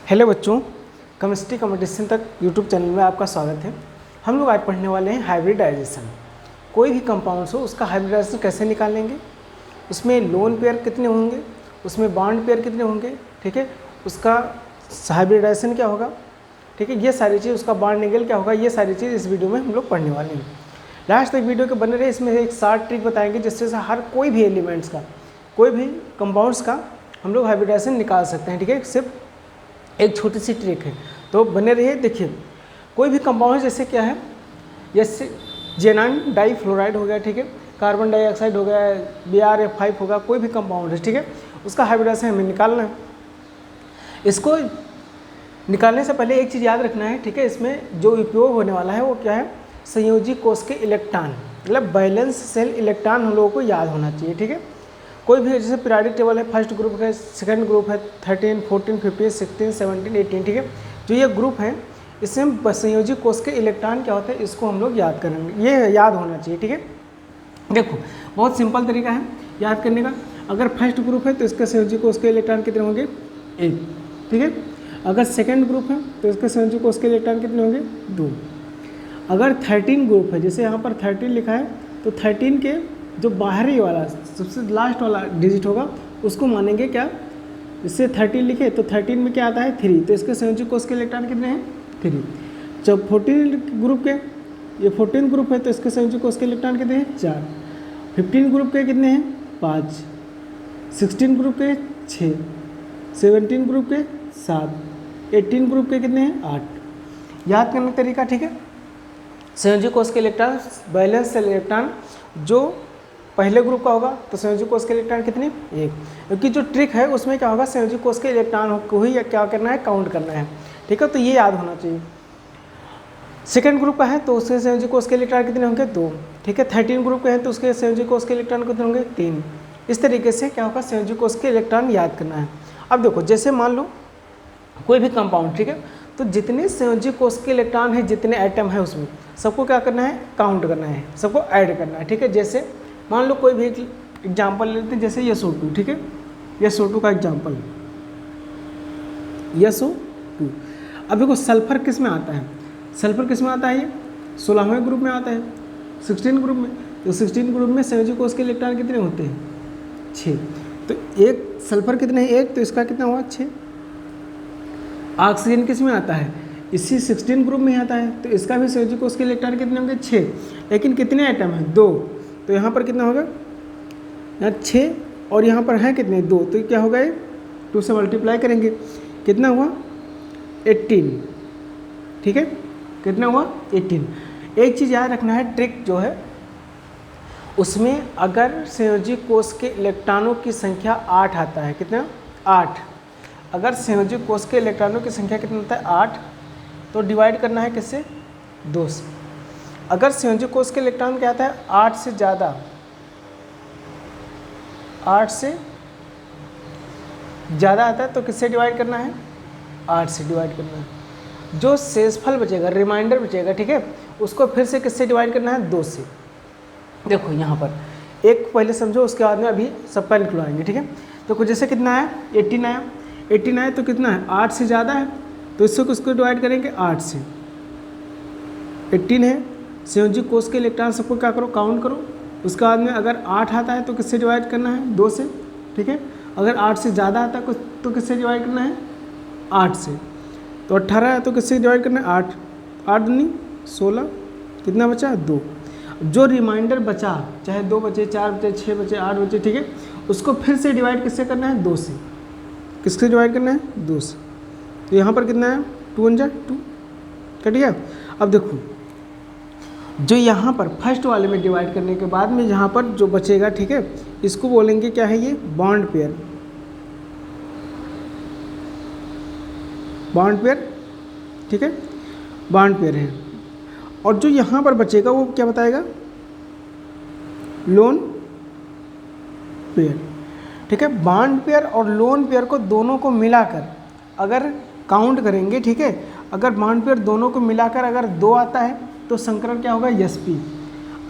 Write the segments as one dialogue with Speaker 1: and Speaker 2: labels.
Speaker 1: Hello बच्चों, chemistry competition तक YouTube channel में आपका स्वागत है। हम लोग आज पढ़ने वाले हैं हाइब्रिडाइजेशन। कोई भी कंपाउंड्स हो उसका हाइब्रिडाइजेशन कैसे निकालेंगे, उसमें लोन पेयर कितने होंगे, उसमें बॉन्ड पेयर कितने होंगे, ठीक है, उसका हाइब्रिडाइजेशन क्या होगा, ठीक है, ये सारी चीज़, उसका बॉन्ड एंगल क्या होगा, ये सारी चीज़ इस वीडियो में हम लोग पढ़ने वाले हैं। लास्ट तक वीडियो के बने रहे। इसमें एक शॉर्ट ट्रिक बताएंगे जिससे हर कोई भी एलिमेंट्स का, कोई भी कंपाउंड्स का हम लोग हाइब्रिडाइजेशन निकाल सकते हैं, ठीक है। सिर्फ एक छोटी सी ट्रिक है, तो बने रहिए। देखिए, कोई भी कंपाउंड जैसे क्या है, जैसे जेनाइन डाईफ्लोराइड हो गया, ठीक है, कार्बन डाइऑक्साइड हो गया, BrF5 होगा, कोई भी कंपाउंड है, ठीक है, उसका हाइब्रिडाइजेशन हमें निकालना है। इसको निकालने से पहले एक चीज़ याद रखना है, ठीक है, इसमें जो उपयोग होने वाला है वो क्या है, संयोजी कोष के इलेक्ट्रॉन, मतलब बैलेंस सेल इलेक्ट्रॉन हम लोगों को याद होना चाहिए, ठीक है। कोई भी जैसे पीरियोडिक टेबल है, फर्स्ट ग्रुप है, सेकंड ग्रुप है, 13, 14, 15, 16, 17, 18, ठीक है, जो ये ग्रुप है इसमें संयोजी कोष के इलेक्ट्रॉन क्या होता है, इसको हम लोग याद करेंगे, ये याद होना चाहिए, ठीक है। देखो, बहुत सिंपल तरीका है याद करने का। अगर फर्स्ट ग्रुप है तो इसके संयोजी कोष के इलेक्ट्रॉन कितने होंगे, 1, ठीक है। अगर सेकेंड ग्रुप है तो इसके संयोजी कोष के इलेक्ट्रॉन कितने होंगे, 2। अगर 13 ग्रुप है, जैसे यहाँ पर 13 लिखा है, तो 13 के जो बाहरी वाला सबसे लास्ट वाला डिजिट होगा उसको मानेंगे क्या, इससे 13 लिखे तो 13 में क्या आता है, 3, तो इसके संयोजी कोष के इलेक्ट्रॉन कितने हैं, 3। जब 14 ग्रुप के, ये 14 ग्रुप है तो इसके संयोजी कोष के इलेक्ट्रॉन कितने हैं, 4। 15 ग्रुप के कितने हैं, 5। 16 ग्रुप के 6। 17 ग्रुप के 7। 18 ग्रुप के कितने हैं, 8। याद करने का तरीका, ठीक है। संयोजी कोष के इलेक्ट्रॉन, बैलेंस सेल इलेक्ट्रॉन जो पहले ग्रुप का होगा तो संयोजी कोष के इलेक्ट्रॉन कितने, 1, क्योंकि जो ट्रिक है उसमें क्या होगा, संयोजी कोष के इलेक्ट्रॉन को ही क्या करना है, काउंट करना है, ठीक है, तो ये याद होना चाहिए। सेकंड ग्रुप का है तो उसके संयोजी कोष के इलेक्ट्रॉन कितने होंगे, 2, ठीक है। 13 ग्रुप के हैं तो उसके संयोजी कोष के इलेक्ट्रॉन कितने होंगे, 3। इस तरीके से क्या होगा, संयोजी कोष के इलेक्ट्रॉन याद करना है। अब देखो, जैसे मान लो कोई भी कंपाउंड, ठीक है, तो जितने संयोजी कोष के इलेक्ट्रॉन है, जितने एटम है उसमें सबको क्या करना है, काउंट करना है, सबको ऐड करना है, ठीक है। जैसे मान लो कोई भी एक एग्जाम्पल लेते हैं, जैसे SO2, ठीक है, SO2 का एग्जाम्पल, SO2। अब देखो, सल्फर किस में आता है, सल्फर किस में आता है, ये 16वें ग्रुप में आता है, 16 ग्रुप में, तो 16 ग्रुप में संयोजी कोष के इलेक्ट्रॉन कितने होते हैं, 6, तो एक सल्फर कितने हैं, 1, तो इसका कितना हुआ, 6। ऑक्सीजन किस में आता है, इसी 16 ग्रुप में आता है, तो इसका भी संयोजी कोष के इलेक्ट्रॉन कितने होंगे, 6, लेकिन कितने एटम हैं, 2, तो यहाँ पर कितना होगा, यहाँ 6 और यहाँ पर है कितने, 2, तो क्या होगा, ये 2 से मल्टीप्लाई करेंगे, कितना हुआ, 18, ठीक है, कितना हुआ, 18। एक चीज़ याद रखना है, ट्रिक जो है उसमें अगर संयोजी कोष के इलेक्ट्रॉनों की संख्या 8 आता है, कितना, 8, अगर संयोजी कोष के इलेक्ट्रॉनों की संख्या कितना होता है, 8, तो डिवाइड करना है किससे, 2 से। अगर संयोजी कोष के इलेक्ट्रॉन क्या आता है, 8 से ज़्यादा, 8 से ज़्यादा आता है तो किससे डिवाइड करना है, 8 से डिवाइड करना है। जो शेषफल बचेगा, रिमाइंडर बचेगा, ठीक है, उसको फिर से किससे डिवाइड करना है, 2 से। देखो यहाँ पर एक पहले समझो, उसके बाद में अभी सबका निकलवाएंगे, ठीक है। तो कुछ जैसे कितना आया, 18 आया, 18 आया तो कितना है, 8 से ज़्यादा है तो इससे किसको डिवाइड करेंगे, 8 से। 18 है, संयोजी कोष के इलेक्ट्रॉन सबको क्या करो, काउंट करो। उसके बाद में अगर 8 आता है तो किससे डिवाइड करना है, 2 से, ठीक है। अगर 8 से ज़्यादा आता है तो किससे डिवाइड करना है, 8 से। तो 18 है तो किससे डिवाइड करना है, 8, 8 दूनी 16, कितना बचा, 2। जो रिमाइंडर बचा, चाहे 2 बचे, 4 बचे, 6 बचे, 8 बचे, ठीक है, उसको फिर से डिवाइड किससे करना है, 2 से। किससे डिवाइड करना है, 2 से। तो यहाँ पर कितना है, 2 × 2, कट गया। अब देखो, जो यहाँ पर फर्स्ट वाले में डिवाइड करने के बाद में यहाँ पर जो बचेगा, ठीक है, इसको बोलेंगे क्या है, ये बॉन्ड पेयर, बॉन्ड पेयर, ठीक है, बॉन्ड पेयर है। और जो यहाँ पर बचेगा वो क्या बताएगा, लोन पेयर, ठीक है। बॉन्ड पेयर और लोन पेयर को दोनों को मिलाकर अगर काउंट करेंगे, ठीक है, अगर बॉन्ड पेयर दोनों को मिलाकर अगर 2 आता है तो संकरण क्या होगा, sp।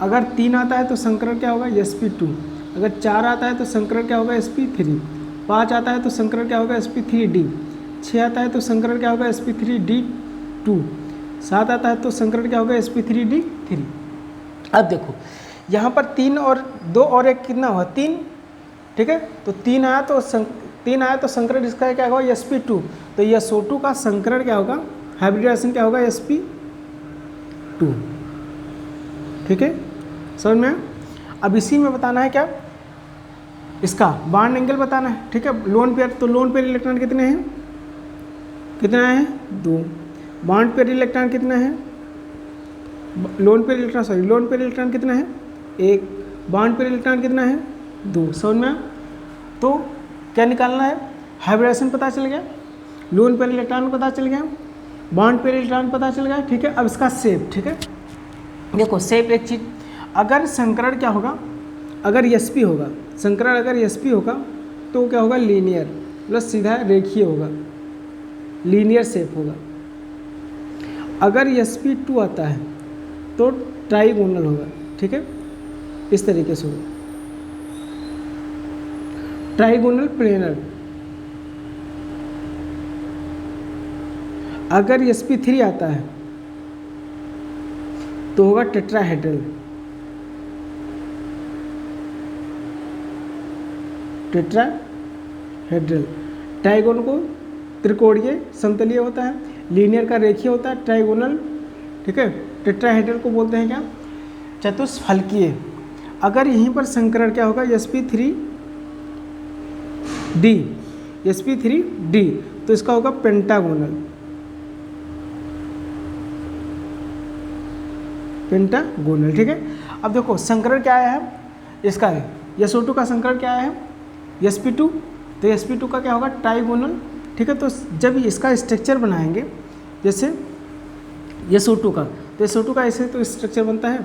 Speaker 1: अगर 3 आता है तो संकरण क्या होगा, sp2। अगर 4 आता है तो संकरण क्या होगा, sp3। 5 आता है तो संकरण क्या होगा, sp3d। 6 आता है तो संकरण क्या होगा sp3d2, 7 आता है तो संकरण क्या होगा sp3d3। अब देखो यहाँ पर 3 और 2 और 1 कितना हुआ 3, ठीक है, तो 3 आया तो 3 आया तो संकरण इसका क्या होगा sp2, तो SO2 का संकरण क्या होगा, हाइब्रिडाइजेशन क्या होगा sp2, ठीक है, समझ में। अब इसी में बताना है क्या, इसका बॉन्ड एंगल बताना है, ठीक है। लोन पेयर, तो लोन पेयर इलेक्ट्रॉन कितने हैं, कितना है 2, बॉन्ड पेयर इलेक्ट्रॉन कितना है, लोन पेयर इलेक्ट्रॉन कितना है 1, बॉन्ड पेयर इलेक्ट्रॉन कितना है 2, समझ में। तो क्या निकालना है, हाइब्रिडाइजेशन पता चल गया, लोन पेयर इलेक्ट्रॉन पता चल गया, बॉन्ड पेयर इलेक्ट्रॉन पता चल गया, ठीक है। अब इसका शेप, ठीक है, देखो शेप एक चीज़, अगर संकरण क्या होगा, अगर sp होगा, संकरण अगर sp होगा तो क्या होगा लीनियर, मतलब सीधा रेखीय होगा, लीनियर शेप होगा। अगर sp2 आता है तो ट्राइगोनल होगा, ठीक है, इस तरीके से होगा, ट्राइगोनल प्लेनर। अगर sp3 आता है तो होगा टेट्राहेड्रल, टेट्राहेड्रल। ट्राइगोन को त्रिकोणीय समतलीय होता है, लीनियर का रेखीय होता है, ट्राइगोनल, ठीक है। टेट्राहेड्रल को बोलते हैं क्या, चतुष्फलकीय। अगर यहीं पर संकरण क्या होगा sp3d, तो इसका होगा पेंटागोनल, ठीक है। अब देखो संकरण क्या आया है इसका, है SO2 का संकरण क्या आया है sp2, तो sp2 का क्या होगा ट्राइगोनल, ठीक है। तो जब इसका स्ट्रक्चर बनाएंगे जैसे SO2 का, तो SO2 का ऐसे तो स्ट्रक्चर बनता है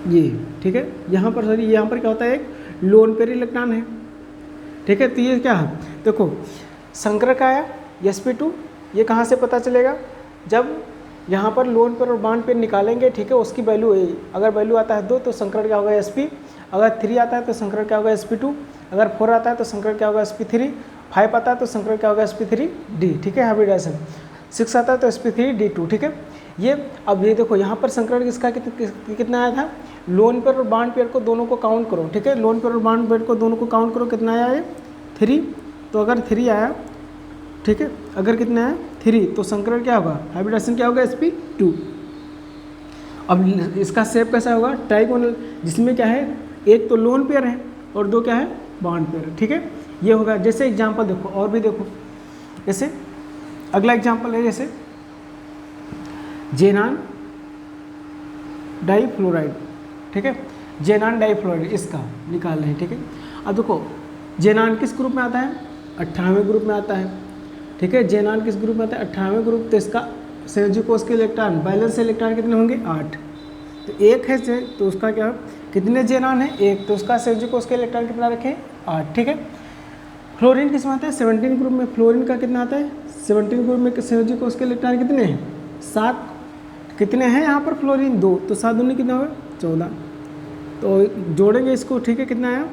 Speaker 1: ये, ठीक है। यहाँ पर क्या होता है, एक लोन पेयर इलेक्ट्रॉन है, ठीक है। तो ये क्या है, देखो संकरण का आया sp2, ये कहाँ से पता चलेगा, जब यहाँ पर लोन पेयर और बॉन्ड पेयर निकालेंगे, ठीक है, उसकी वैल्यू है, अगर वैल्यू आता है 2 तो संकरण क्या होगा sp, अगर 3 आता है तो संकरण क्या होगा sp2, अगर 4 आता है तो संकरण क्या होगा sp3, 5 आता है तो संकरण क्या होगा sp3d, ठीक है, हाइब्रिडाइजेशन। 6 आता है तो sp3d2, ठीक है। ये अब ये देखो यहाँ पर संकरण किसका कितना आया था, लोन पेयर और बॉन्ड पेयर को दोनों को काउंट करो, ठीक है, लोन पेयर और बॉन्ड पेयर को दोनों को काउंट करो, कितना आया है 3, तो अगर 3 आया, ठीक है, अगर कितना है 3, तो संकरण क्या होगा, हाइब्रिडाइजेशन क्या होगा sp2। अब इसका शेप कैसा होगा, ट्राइगोनल, जिसमें क्या है, एक तो लोन पेयर है और 2 क्या है बॉन्ड पेयर, ठीक है, ये होगा। जैसे एग्जांपल देखो, और भी देखो, जैसे अगला एग्जांपल है जैसे जेनान डाइफ्लोराइड, ठीक है, जेनान डाइफ्लोराइड इसका निकाल रहे हैं, ठीक है। अब देखो जेनान किस ग्रुप में आता है, 18वें ग्रुप में आता है, ठीक है। जेनान किस ग्रुप में आता है, 18वें ग्रुप, तो इसका संयोजी कोष के इलेक्ट्रॉन, बैलेंस इलेक्ट्रॉन कितने होंगे 8, तो 1 है तो उसका क्या, कितने जेनान है 1, तो उसका संयोजी कोष के इलेक्ट्रॉन कितना रखें 8, ठीक है। फ्लोरीन किस में आता है, 17 ग्रुप में, फ्लोरीन का कितना आता है 17 ग्रुप में, संयोजी कोष के इलेक्ट्रॉन कितने हैं 7, कितने हैं यहाँ पर फ्लोरीन 2, तो 7 दूनी कितना होगा 14, तो जोड़ेंगे इसको, ठीक है, कितना आया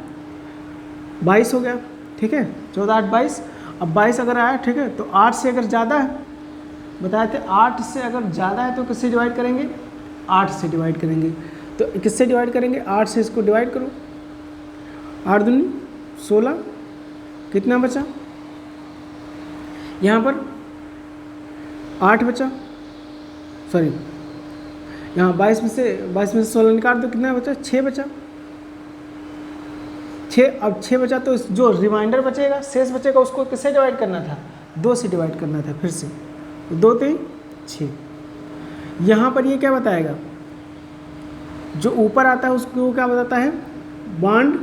Speaker 1: 22 हो गया, ठीक है, 14 8 22। अब 22 अगर आया, ठीक है, तो 8 से अगर ज़्यादा है, बताए थे 8 से अगर ज़्यादा है तो किससे डिवाइड करेंगे, 8 से डिवाइड करेंगे, तो किससे डिवाइड करेंगे, 8 से इसको डिवाइड करो, 8 दूनी 16, कितना बचा, यहाँ पर 8 बचा, सॉरी यहाँ 22 में से 16 निकाल दो, कितना बचा 6 बचा, 6, अब 6 बचा तो जो रिमाइंडर बचेगा, शेष बचेगा, उसको किससे डिवाइड करना था, 2 से डिवाइड करना था फिर से, तो 2 3 6। यहाँ पर ये क्या बताएगा, जो ऊपर आता है उसको क्या बताता है बॉन्ड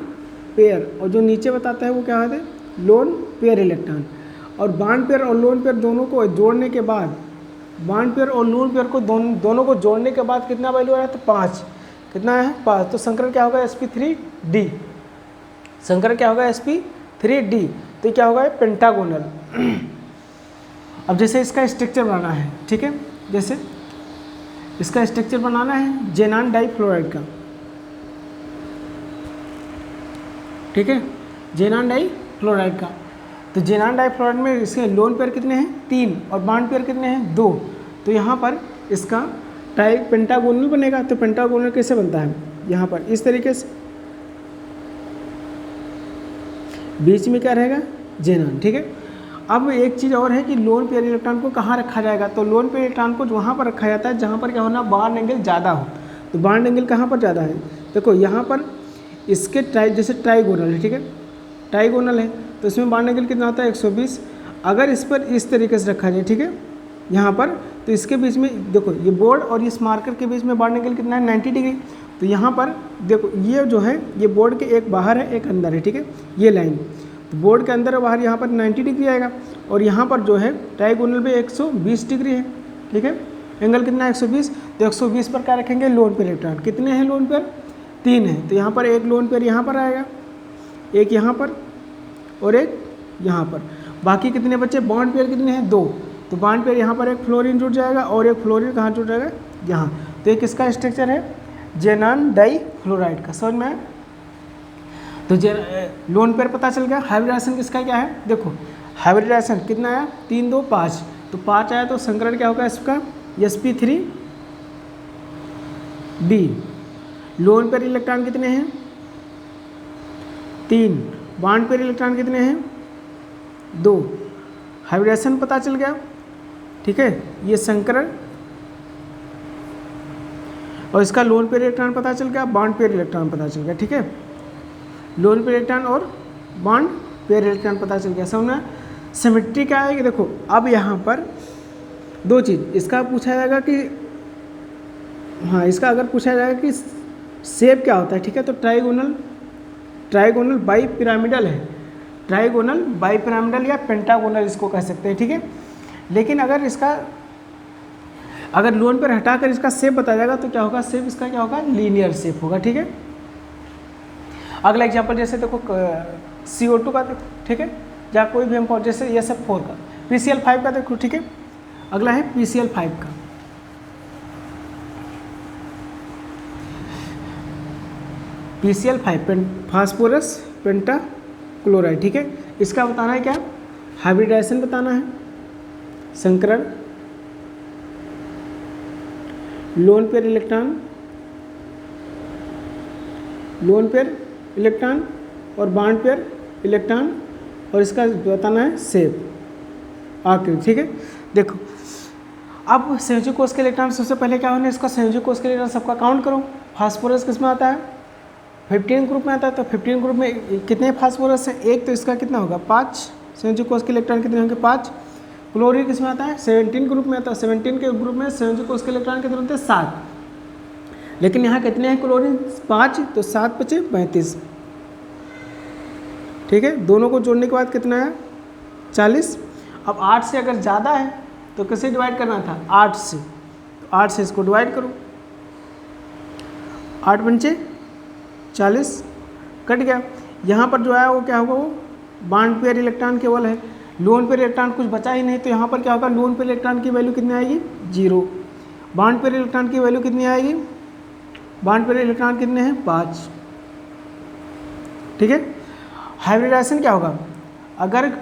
Speaker 1: पेयर, और जो नीचे बताता है वो क्या होता है लोन पेयर इलेक्ट्रॉन। और बॉन्ड पेयर और लोन पेयर दोनों को जोड़ने के बाद, बॉन्ड पेयर और लोन पेयर को दोनों को जोड़ने के बाद कितना वैल्यू आ रहा है, तो 5, कितना है 5, तो संकरण क्या होगा sp3d, संकरण क्या होगा sp3d, तो क्या होगा पेंटागोनल। अब जैसे इसका स्ट्रक्चर बनाना है, ठीक है, जैसे इसका स्ट्रक्चर बनाना है जेनान डाइफ्लोराइड का, ठीक है, जेनान डाइफ्लोराइड का। तो जेनान डाइफ्लोराइड में इसके लोन पेयर कितने हैं 3 और बॉन्ड पेयर कितने हैं 2। तो यहाँ पर इसका पेंटागोनल बनेगा। तो पेंटागोनल कैसे बनता है, यहाँ पर इस तरीके से बीच में क्या रहेगा जेनान, ठीक है। अब एक चीज़ और है कि लोन पेयर इलेक्ट्रॉन को कहाँ रखा जाएगा, तो लोन पेयर इलेक्ट्रॉन को वहाँ पर रखा जाता है जहाँ पर क्या होना बॉन्ड एंगल ज़्यादा हो। तो बॉन्ड एंगल कहाँ पर ज़्यादा है, देखो यहाँ पर इसके जैसे ट्राइगोनल है, ठीक है, ट्राइगोनल है तो इसमें बॉन्ड एंगल कितना होता है 120। अगर इस पर इस तरीके से रखा जाए, ठीक है, यहाँ पर, तो इसके बीच में देखो ये बोर्ड और इस मार्कर के बीच में बॉन्ड एंगल कितना है 90 डिग्री। तो यहाँ पर देखो ये जो है ये बोर्ड के एक बाहर है एक अंदर है, ठीक है, ये लाइन तो बोर्ड के अंदर और बाहर यहाँ पर 90 डिग्री आएगा और यहाँ पर जो है ट्राइगोनल पे 120 डिग्री है, ठीक है, एंगल कितना है 120। तो 120 पर क्या रखेंगे लोन पेयर इलेक्ट्रॉन, कितने हैं लोन पेयर 3 है। तो यहाँ पर एक लोन पेयर यहाँ पर आएगा, एक यहाँ पर और एक यहाँ पर, बाकी कितने बच्चे बॉन्ड पेयर कितने हैं 2। तो बॉन्ड पेयर यहाँ पर एक फ्लोरीन जुड़ जाएगा और एक फ्लोरीन कहाँ जुड़ जाएगा यहाँ। तो एक किसका स्ट्रक्चर है जेनान डाइफ्लोराइड का, समझ में। तो लोन पेयर पता चल गया। हाइब्रिडाइजेशन किसका क्या है, देखो हाइब्रिडाइजेशन कितना आया 3 2 5, तो 5 आया तो संकरण क्या होगा इसका sp3d। लोन पेयर इलेक्ट्रॉन कितने हैं 3, बॉन्ड पेयर इलेक्ट्रॉन कितने हैं 2। हाइब्रिडाइजेशन पता चल गया, ठीक है, ये संकरण और इसका लोन पेयर इलेक्ट्रॉन पता चल गया, बॉन्ड पेयर इलेक्ट्रॉन पता चल गया, ठीक है, लोन पेयर इलेक्ट्रॉन और बॉन्ड पेयर इलेक्ट्रॉन पता चल गया। समझना सिमेट्री क्या है कि देखो अब यहाँ पर 2 चीज़ इसका पूछा जाएगा कि हाँ इसका अगर पूछा जाएगा कि शेप क्या होता है, ठीक है, तो ट्राइगोनल बाई पिरामिडल है, ट्राइगोनल बाई पिरामिडल या पेंटागोनल इसको कह सकते हैं, ठीक है। लेकिन अगर लोन पर हटाकर इसका शेप बताया जाएगा तो क्या होगा, शेप इसका क्या होगा लीनियर शेप होगा, ठीक है। अगला एग्जांपल जैसे देखो CO2 का देखो, ठीक है, या कोई भी हम जैसे SF4 का, PCl5 का देखो, ठीक है। अगला है PCl5 का, PCl5 फास्फोरस पेंटाक्लोराइड, ठीक है। इसका बताना है क्या हाइब्रिडाइजेशन बताना है, संकरण, लोन पेयर इलेक्ट्रॉन और बॉन्ड पेयर इलेक्ट्रॉन और इसका बताना है शेप आकृति, ठीक है। देखो अब संयोजक कोष के इलेक्ट्रॉन सबसे पहले क्या होना है, इसका संयोजक कोष के इलेक्ट्रॉन सबका काउंट करो। फास्फोरस किस में आता है 15 ग्रुप में आता है, तो 15 ग्रुप में कितने फास्फोरस हैं 1, तो इसका कितना होगा 5। संयोजक कोष के इलेक्ट्रॉन कितने होंगे 5। क्लोरीन किस में आता है 17 ग्रुप में आता है, 17 के ग्रुप में संयोजक कोष के इलेक्ट्रॉन कितने होते हैं 7। लेकिन यहाँ कितने हैं क्लोरीन 5, तो 7 बचे 35, ठीक है। दोनों को जोड़ने के बाद कितना है 40। अब 8 से अगर ज़्यादा है तो कैसे डिवाइड करना था 8 से, तो 8 से इसको डिवाइड करो, 8 पंचे 40 कट गया। यहाँ पर जो है वो क्या होगा, वो बॉन्ड पेयर इलेक्ट्रॉन केवल है, लोन पेयर इलेक्ट्रॉन कुछ बचा ही नहीं, तो यहाँ पर क्या होगा लोन पेयर इलेक्ट्रॉन की वैल्यू कितनी आएगी 0। बॉन्ड पेयर इलेक्ट्रॉन की वैल्यू कितनी आएगी, बॉन्ड पेयर इलेक्ट्रॉन कितने हैं 5, ठीक है। हाइब्रिडाइजेशन क्या होगा, अगर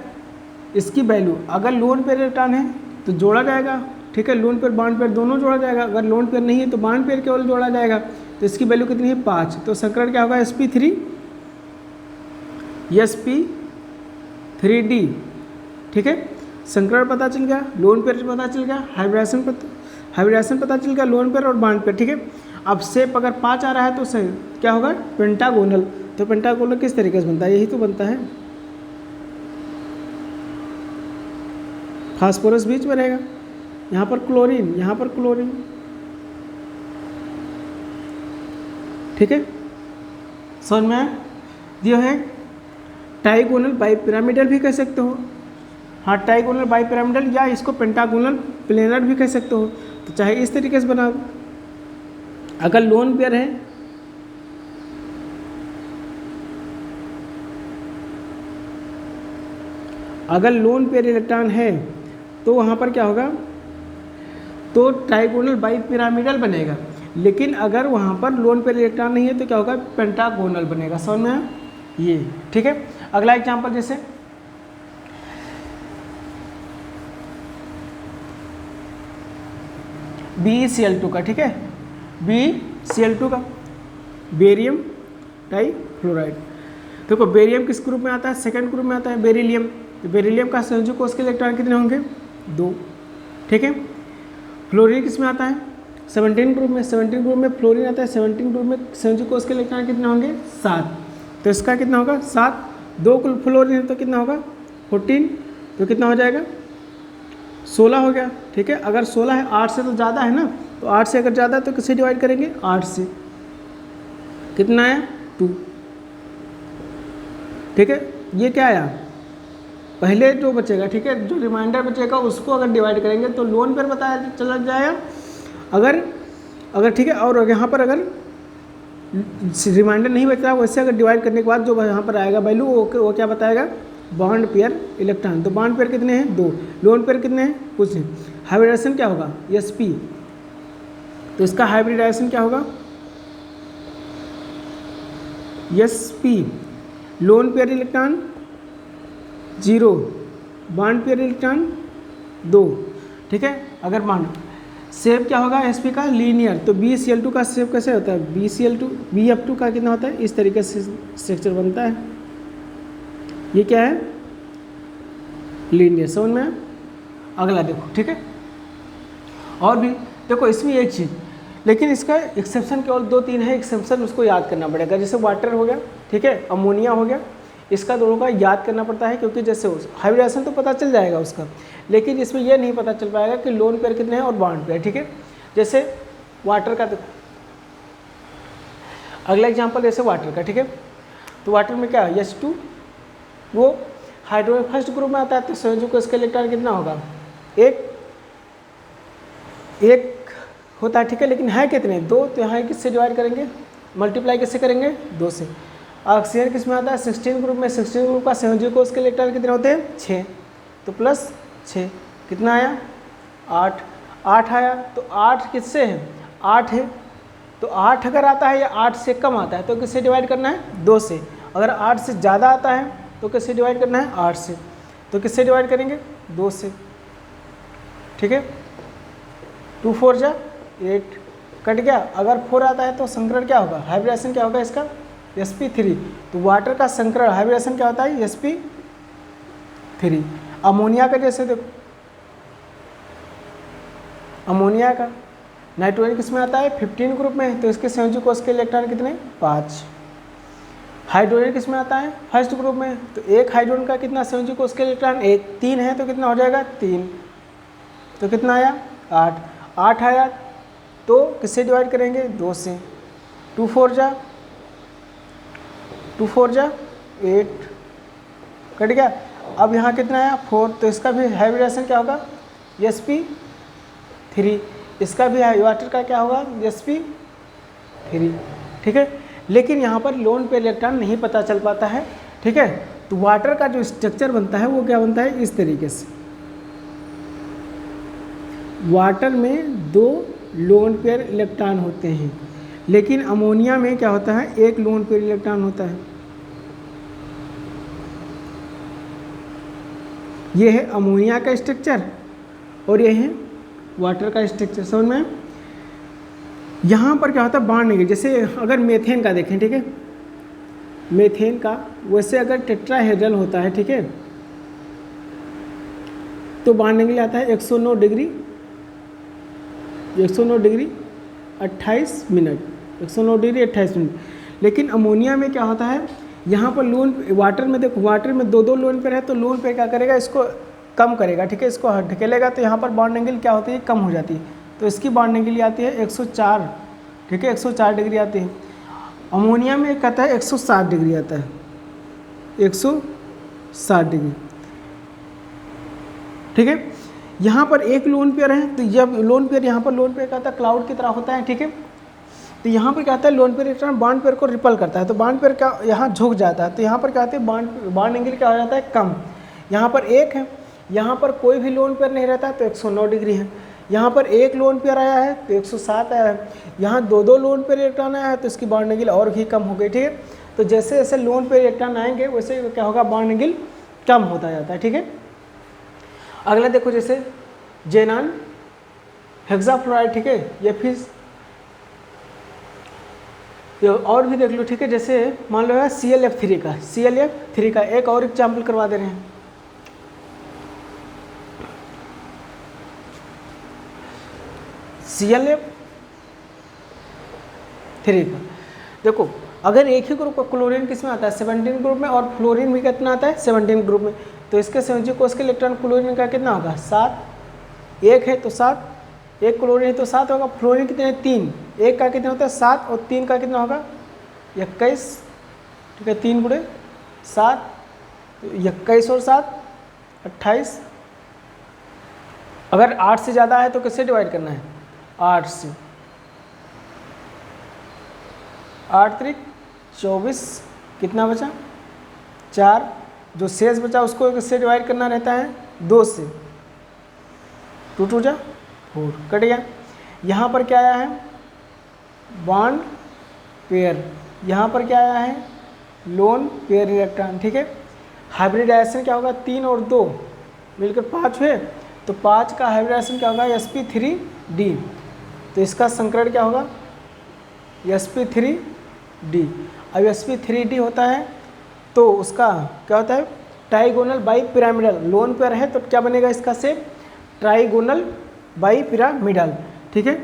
Speaker 1: इसकी वैल्यू अगर लोन पेयर इलेक्ट्रॉन है तो जोड़ा जाएगा, ठीक है, लोन पेयर बॉन्ड पेयर दोनों जोड़ा जाएगा, अगर लोन पेयर नहीं है तो बॉन्ड पेयर केवल जोड़ा जाएगा। तो इसकी वैल्यू कितनी है 5, तो संकरण क्या होगा sp3d, ठीक है। संकरण पता चल गया, लोन पेयर पता चल गया, हाइब्रिडाइजेशन पता चल गया, लोन पेयर और बॉन्ड पेयर, ठीक है। अब शेप अगर 5 आ रहा है तो सही क्या होगा पेंटागोनल। तो पेंटागोनल किस तरीके से बनता है, यही तो बनता है, फास्फोरस बीच में रहेगा, यहाँ पर क्लोरीन, यहाँ पर क्लोरीन, ठीक है। समझ में दिया है। ट्राइगोनल बाई पिरामिडल भी कह सकते हो, हाँ ट्राइगोनल बाई पिरामिडल, या इसको पेंटागोनल प्लेनर भी कह सकते हो। तो चाहे इस तरीके से बनाओ, अगर लोन पेयर है अगर लोन पेयर इलेक्ट्रॉन है तो वहाँ पर क्या होगा, तो ट्राइगोनल बाई पिरामिडल बनेगा। लेकिन अगर वहाँ पर लोन पेयर इलेक्ट्रॉन नहीं है तो क्या होगा पेंटागोनल बनेगा। समझ में ये, ठीक है। अगला एग्जाम्पल जैसे BeCl2 का, ठीक है, BeCl2 का बेरियम डाइफ्लोराइड। देखो बेरियम किस ग्रुप में आता है, सेकंड ग्रुप में आता है बेरिलियम। तो बेरिलियम का संयोजक कोष के इलेक्ट्रॉन कितने होंगे, 2, ठीक है। फ्लोरीन किस में आता है, 17 ग्रुप में, 17 ग्रुप में फ्लोरीन आता है, 17 ग्रुप में संयोजक कोष के इलेक्ट्रॉन कितने होंगे, 7। तो इसका कितना होगा 7, 2 फ्लोरीन है तो कितना होगा 14, तो कितना हो जाएगा 16 हो गया, ठीक है। अगर 16 है, 8 से तो ज़्यादा है ना, तो 8 से अगर ज़्यादा है तो किससे डिवाइड करेंगे, 8 से, कितना आया 2, ठीक है। ये क्या आया, पहले जो बचेगा, ठीक है, जो रिमाइंडर बचेगा उसको अगर डिवाइड करेंगे तो लोन पेयर बताया चला जाएगा, अगर ठीक है। और यहाँ पर अगर रिमाइंडर नहीं बच रहा वैसे अगर डिवाइड करने के बाद जो यहाँ पर आएगा वैल्यू वो क्या बताएगा, बॉन्ड पेयर इलेक्ट्रॉन। तो बॉन्ड पेयर कितने हैं, 2, लोन पेयर कितने हैं, कुछ नहीं। हाइब्रिडाइजेशन क्या होगा, sp, तो इसका हाइब्रिडाइजेशन क्या होगा, sp, lone pair electron 0, bond pair electron 2, ठीक है। अगर मान शेप क्या होगा sp का, लीनियर, तो BeCl2 का शेप कैसे होता है, BeCl2 Bf2 का कितना होता है, इस तरीके से स्ट्रक्चर बनता है। ये क्या है, लीनियर, समझ में आया। अगला देखो, ठीक है। और भी देखो इसमें एक चीज़, लेकिन इसका एक्सेप्शन केवल 2-3 है, एक्सेप्शन उसको याद करना पड़ेगा। जैसे वाटर हो गया, ठीक है, अमोनिया हो गया, इसका दोनों का याद करना पड़ता है, क्योंकि जैसे हाइब्रिडाइजेशन तो पता चल जाएगा उसका, लेकिन इसमें यह नहीं पता चल पाएगा कि लोन पेयर कितने हैं और बॉन्ड पेयर, ठीक है। जैसे वाटर का देखो, अगला एग्जांपल जैसे वाटर का, ठीक है। तो वाटर में क्या है, H2, वो हाइड्रोजन फर्स्ट ग्रुप में आता है, तो संयोजक को इसका इलेक्ट्रॉन कितना होगा, एक होता है, ठीक है। लेकिन है कितने, 2, तो यहाँ किससे डिवाइड करेंगे, मल्टीप्लाई किससे करेंगे, 2 से। ऑक्सीजन किस में आता है, 16 ग्रुप में, 16 ग्रुप का संयोजक को उसके इलेक्ट्रॉन कितने होते हैं, 6, तो प्लस 6 कितना आया, 8 आया। तो 8 किससे है, 8 है, तो 8 अगर आता है या 8 से कम आता है तो किससे डिवाइड करना है, 2 से। अगर 8 से ज़्यादा आता है तो किससे डिवाइड करना है, 8 से, तो किससे डिवाइड करेंगे, 2 से, ठीक है। 2 4 जा 8, कट गया। अगर 4 आता है तो संकरण क्या होगा, हाइब्रिडाइजेशन क्या होगा इसका, sp3। तो वाटर का संकरण हाइब्रिडाइजेशन क्या होता है, sp3। अमोनिया का जैसे देखो, अमोनिया का नाइट्रोजन किस में आता है, 15 ग्रुप में, तो इसके संयोजक कोष के इलेक्ट्रॉन कितने, 5। हाइड्रोजन किस में आता है, फर्स्ट ग्रुप में, तो एक हाइड्रोजन का कितना संयोजक कोष के इलेक्ट्रॉन, 1, 3 है, तो कितना हो जाएगा 3, तो कितना आया 8 आया। तो किससे डिवाइड करेंगे, 2 से। 2 4 जा 8, कट गया। अब यहाँ कितना आया 4, तो इसका भी हाइब्रिडाइजेशन क्या होगा, sp3। इसका भी वाटर का क्या होगा, sp3, ठीक है। लेकिन यहाँ पर लोन पेयर इलेक्ट्रॉन नहीं पता चल पाता है, ठीक है। तो वाटर का जो स्ट्रक्चर बनता है वो क्या बनता है, इस तरीके से। वाटर में 2 लोन पेयर इलेक्ट्रॉन होते हैं, लेकिन अमोनिया में क्या होता है, 1 लोन पेयर इलेक्ट्रॉन होता है। ये है अमोनिया का स्ट्रक्चर और ये है वाटर का स्ट्रक्चर, समझ में। यहाँ पर क्या होता है, बॉन्ड नहीं, जैसे अगर मीथेन का देखें, ठीक है, मीथेन का वैसे अगर टेट्राहेड्रल होता है, ठीक है, तो बॉन्डिंग के लिए आता है 109 डिग्री 28 मिनट, 109 डिग्री 28 मिनट। लेकिन अमोनिया में क्या होता है, यहाँ पर लोन, वाटर में देखो, वाटर में 2 लोन पेयर है, तो लोन पेयर क्या करेगा, इसको कम करेगा, ठीक है, इसको ढकेलेगा, तो यहाँ पर बॉन्ड एंगल क्या होती है, कम हो जाती है। तो इसकी बॉन्ड एंगल आती है 104, ठीक है, 104 डिग्री आती है। अमोनिया में कहता है 160 डिग्री आता है, 160 डिग्री, ठीक है। यहाँ पर 1 लोन पेयर है, तो जब लोन पेयर, यहाँ पर लोन पेयर कहता है क्लाउड की तरह होता है, ठीक है। तो यहाँ पर क्या होता है, lone pair electron bond pair को रिपल करता है, तो बॉन्ड पेयर का यहाँ झुक जाता है, तो यहाँ पर क्या होता है, बॉन्ड एंगल क्या हो जाता है, कम। यहाँ पर 1 है, यहाँ पर कोई भी लोन पेयर नहीं रहता तो 109 डिग्री है। यहाँ पर 1 लोन पेयर आया है तो 107 आया है। यहाँ 2 लोन पेयर इलेक्ट्रॉन आया है तो इसकी बॉन्ड एंगल और भी कम हो गई, ठीक है। तो जैसे जैसे लोन पेयर इलेक्ट्रॉन आएंगे वैसे क्या होगा, बॉन्ड एंगल कम होता जाता है। ठीक है, अगला देखो जैसे जेनान हेक्साफ्लोराइड, ठीक है, या फिर और भी देख लो। ठीक है, जैसे मान लो है ClF3 का एक और एग्जाम्पल करवा दे रहे हैं। ClF3 का देखो, अगर एक ही ग्रुप का क्लोरीन किस में आता है 17 ग्रुप में, और फ्लोरीन भी कितना आता है 17 ग्रुप में, तो इसके संयोजी कोष के इलेक्ट्रॉन क्लोरीन का कितना होगा 7, एक है तो 7, एक क्लोरीन है तो 7 होगा। फ्लोरीन कितने हैं 3, एक का कितना होता है 7 और 3 का कितना होगा 21। ठीक है, 3 गुणे 7 तो 21 और 7 28। अगर 8 से ज़्यादा है तो किससे डिवाइड करना है 8 से, 8 त्रिक 24, कितना बचा 4, जो शेष बचा उसको किससे डिवाइड करना रहता है 2 से, 2 2 जा 4, कट गया। यहाँ पर क्या आया है बॉन्ड पेयर, यहाँ पर क्या आया है लोन पेयर इलेक्ट्रॉन। ठीक है, हाइब्रिडाइजेशन क्या होगा 3 और 2 मिलकर 5 हुए, तो 5 का हाइब्रिडाइजेशन क्या होगा sp3d, तो इसका संकरण क्या होगा sp3d। अब sp3d होता है तो उसका क्या होता है trigonal bi pyramidal, lone pair है तो क्या बनेगा इसका शेप ट्राइगोनल बाई पिरामिडल। ठीक है,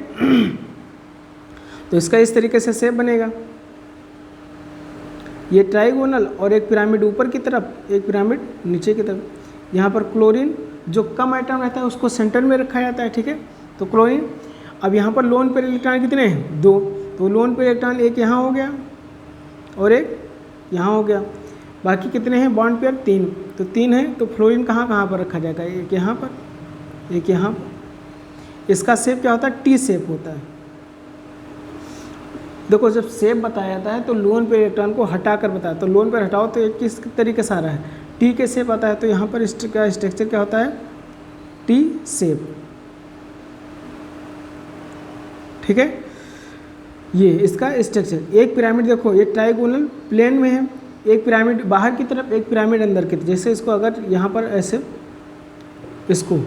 Speaker 1: तो इसका इस तरीके से शेप बनेगा, ये ट्राइगोनल और एक पिरामिड ऊपर की तरफ एक पिरामिड नीचे की तरफ। यहाँ पर क्लोरीन जो कम आइटम रहता है उसको सेंटर में रखा जाता है। ठीक है, तो क्लोरीन, अब यहाँ पर लोन पेयर इलेक्ट्रॉन कितने हैं 2, तो लोन पेयर इलेक्ट्रॉन एक यहाँ हो गया और एक यहाँ हो गया, बाकी कितने हैं बॉन्ड पेयर 3, तो 3 है तो फ्लोरीन कहाँ कहाँ पर रखा जाएगा, एक यहाँ पर एक यहाँ पर। इसका शेप क्या होता है टी शेप होता है। देखो जब शेप बताया जाता है तो लोन पेयर इलेक्ट्रॉन को हटाकर बताया, तो लोन पेयर हटाओ तो एक किस तरीके से आ रहा है टी के शेप आता है, तो यहाँ पर इसका स्ट्रक्चर क्या होता है टी शेप। ठीक है, ये इसका स्ट्रक्चर, एक पिरामिड देखो ये ट्राइगोनल प्लेन में है, एक पिरामिड बाहर की तरफ एक पिरामिड अंदर की तरफ। जैसे इसको अगर यहाँ पर ऐसे इसको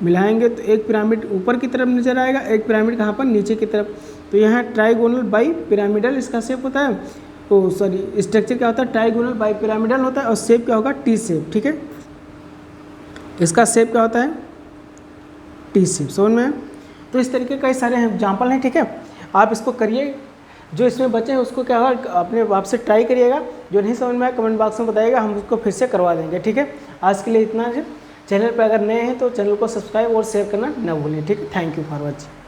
Speaker 1: मिलाएंगे तो एक पिरामिड ऊपर की तरफ नजर आएगा, एक पिरामिड कहाँ पर नीचे की तरफ, तो यहाँ ट्राइगोनल बाई पिरामिडल इसका शेप होता है, तो सॉरी स्ट्रक्चर क्या होता है ट्राइगोनल बाई पिरामिडल होता है और शेप क्या होगा टी शेप। ठीक है, इसका शेप क्या होता है टी शेप, समझ में। तो इस तरीके कई सारे एग्जाम्पल हैं। ठीक है, आप इसको करिए, जो इसमें बचे हैं उसको क्या होगा अपने आप से ट्राई करिएगा, जो नहीं समझ में आया कमेंट बॉक्स में बताइएगा, हम उसको फिर से करवा देंगे। ठीक है, आज के लिए इतना है। चैनल पर अगर नए हैं तो चैनल को सब्सक्राइब और शेयर करना न भूलें। ठीक है, थैंक यू फॉर वॉचिंग।